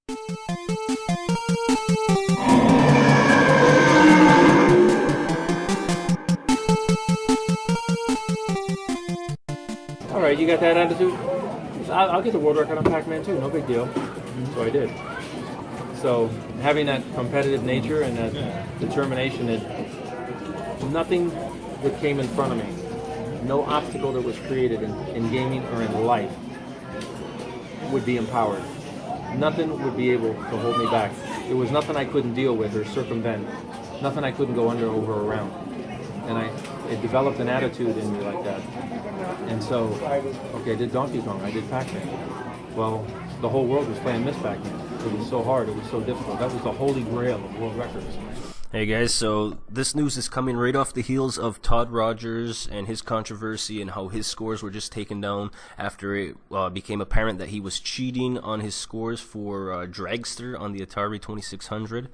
Alright, you got that attitude? I'll get the world record on Pac-Man too, no big deal. So I did. So having that competitive nature and that determination, nothing that came in front of me, no obstacle that was created in gaming or in life would be empowered. Nothing would be able to hold me back. There was nothing I couldn't deal with or circumvent. Nothing I couldn't go under, over, or around. And it developed an attitude in me like that. And so, okay, I did Donkey Kong, I did Pac-Man. Well, the whole world was playing Miss Pac-Man. It was so hard, it was so difficult. That was the holy grail of world records. Hey guys, so this news is coming right off the heels of Todd Rogers and his controversy and how his scores were just taken down after it became apparent that he was cheating on his scores for Dragster on the Atari 2600.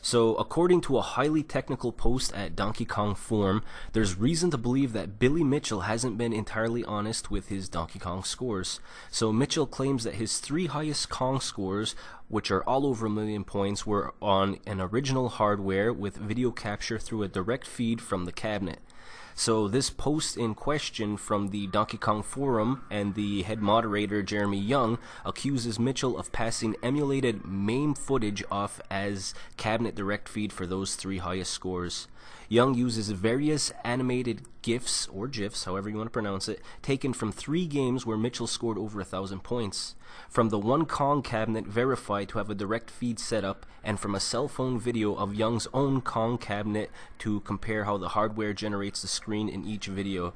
So, according to a highly technical post at Donkey Kong Forum, there's reason to believe that Billy Mitchell hasn't been entirely honest with his Donkey Kong scores. So, Mitchell claims that his 3 highest Kong scores, which are all over 1 million points, were on an original hardware with video capture through a direct feed from the cabinet. So this post in question from the Donkey Kong Forum and the head moderator Jeremy Young accuses Mitchell of passing emulated MAME footage off as cabinet direct feed for those 3 highest scores. Young uses various animated GIFs, or GIFs, however you want to pronounce it, taken from 3 games where Mitchell scored over 1,000 points. From the one Kong cabinet verified to have a direct feed setup, and from a cell phone video of Young's own Kong cabinet to compare how the hardware generates the screen in each video.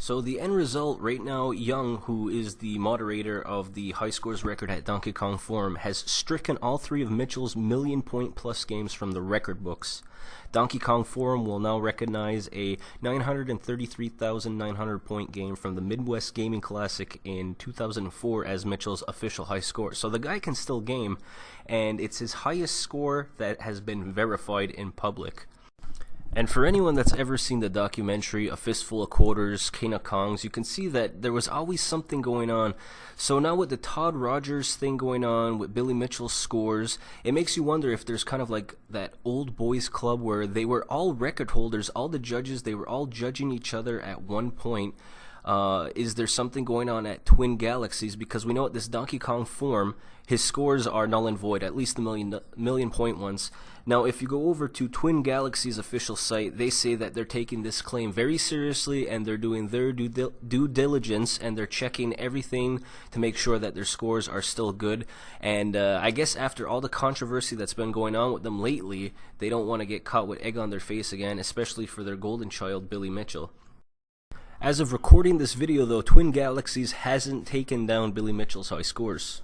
So the end result right now, Young, who is the moderator of the high scores record at Donkey Kong Forum, has stricken all 3 of Mitchell's 1 million point plus games from the record books. Donkey Kong Forum will now recognize a 933,900 point game from the Midwest Gaming Classic in 2004 as Mitchell's official high score. So the guy can still game, and it's his highest score that has been verified in public. And for anyone that's ever seen the documentary A Fistful of Quarters, King of Kongs, you can see that there was always something going on. So now with the Todd Rogers thing going on, with Billy Mitchell's scores, it makes you wonder if there's kind of like that old boys club where they were all record holders, all the judges, they were all judging each other at one point. Is there something going on at Twin Galaxies? Because we know at this Donkey Kong Forum, his scores are null and void, at least the million point ones. Now, if you go over to Twin Galaxies' official site, they say that they're taking this claim very seriously and they're doing their due diligence and they're checking everything to make sure that their scores are still good. And I guess after all the controversy that's been going on with them lately, they don't want to get caught with egg on their face again, especially for their golden child, Billy Mitchell. As of recording this video though, Twin Galaxies hasn't taken down Billy Mitchell's high scores.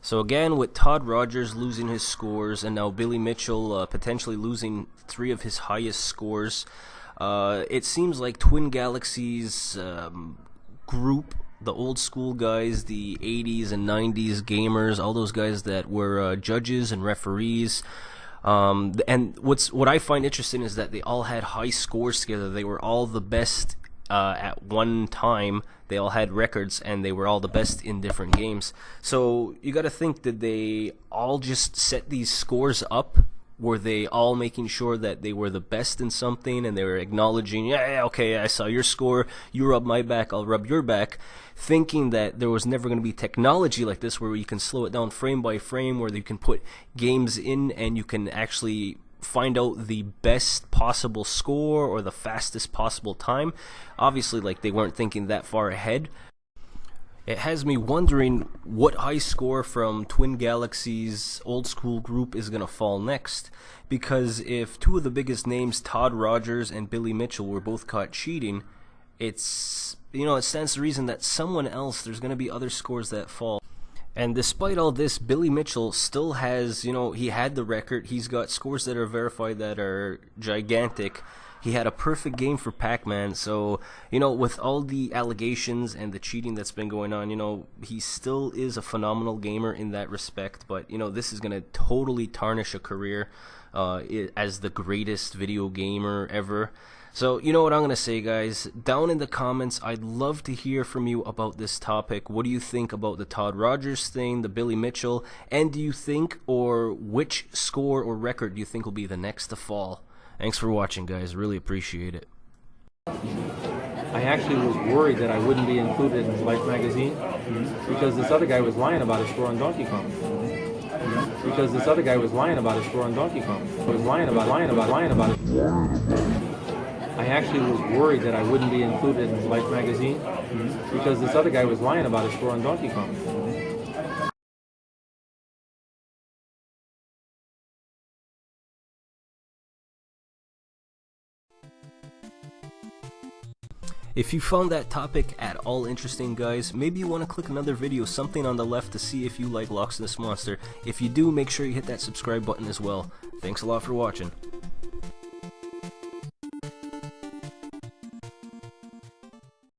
So again, with Todd Rogers losing his scores and now Billy Mitchell potentially losing 3 of his highest scores, it seems like Twin Galaxies group, the old school guys, the 80s and 90s gamers, all those guys that were judges and referees, and what I find interesting is that they all had high scores together. They were all the best at one time. They all had records and they were all the best in different games. So you got to think, did they all just set these scores up? Were they all making sure that they were the best in something and they were acknowledging, yeah, okay, I saw your score, you rub my back, I'll rub your back, thinking that there was never going to be technology like this where you can slow it down frame by frame, where you can put games in and you can actually find out the best possible score or the fastest possible time. Obviously, like, they weren't thinking that far ahead. It has me wondering what high score from Twin Galaxies' old school group is going to fall next. Because if 2 of the biggest names, Todd Rogers and Billy Mitchell, were both caught cheating, it stands to reason that someone else, there's going to be other scores that fall. And despite all this, Billy Mitchell still has, he had the record. He's got scores that are verified that are gigantic. He had a perfect game for Pac-Man. So, with all the allegations and the cheating that's been going on, he still is a phenomenal gamer in that respect. But, this is going to totally tarnish a career as the greatest video gamer ever. So, you know what I'm going to say, guys? Down in the comments, I'd love to hear from you about this topic. What do you think about the Todd Rogers thing, the Billy Mitchell, and do you think, or which score or record do you think will be the next to fall? Thanks for watching, guys. Really appreciate it. I actually was worried that I wouldn't be included in Life magazine because this other guy was lying about his score on Donkey Kong. Because this other guy was lying about his score on Donkey Kong. He was lying about it. I actually was worried that I wouldn't be included in Life magazine because this other guy was lying about his score on Donkey Kong. If you found that topic at all interesting, guys, maybe you want to click another video, something on the left, to see if you like Loch this Monster. If you do, make sure you hit that subscribe button as well. Thanks a lot for watching.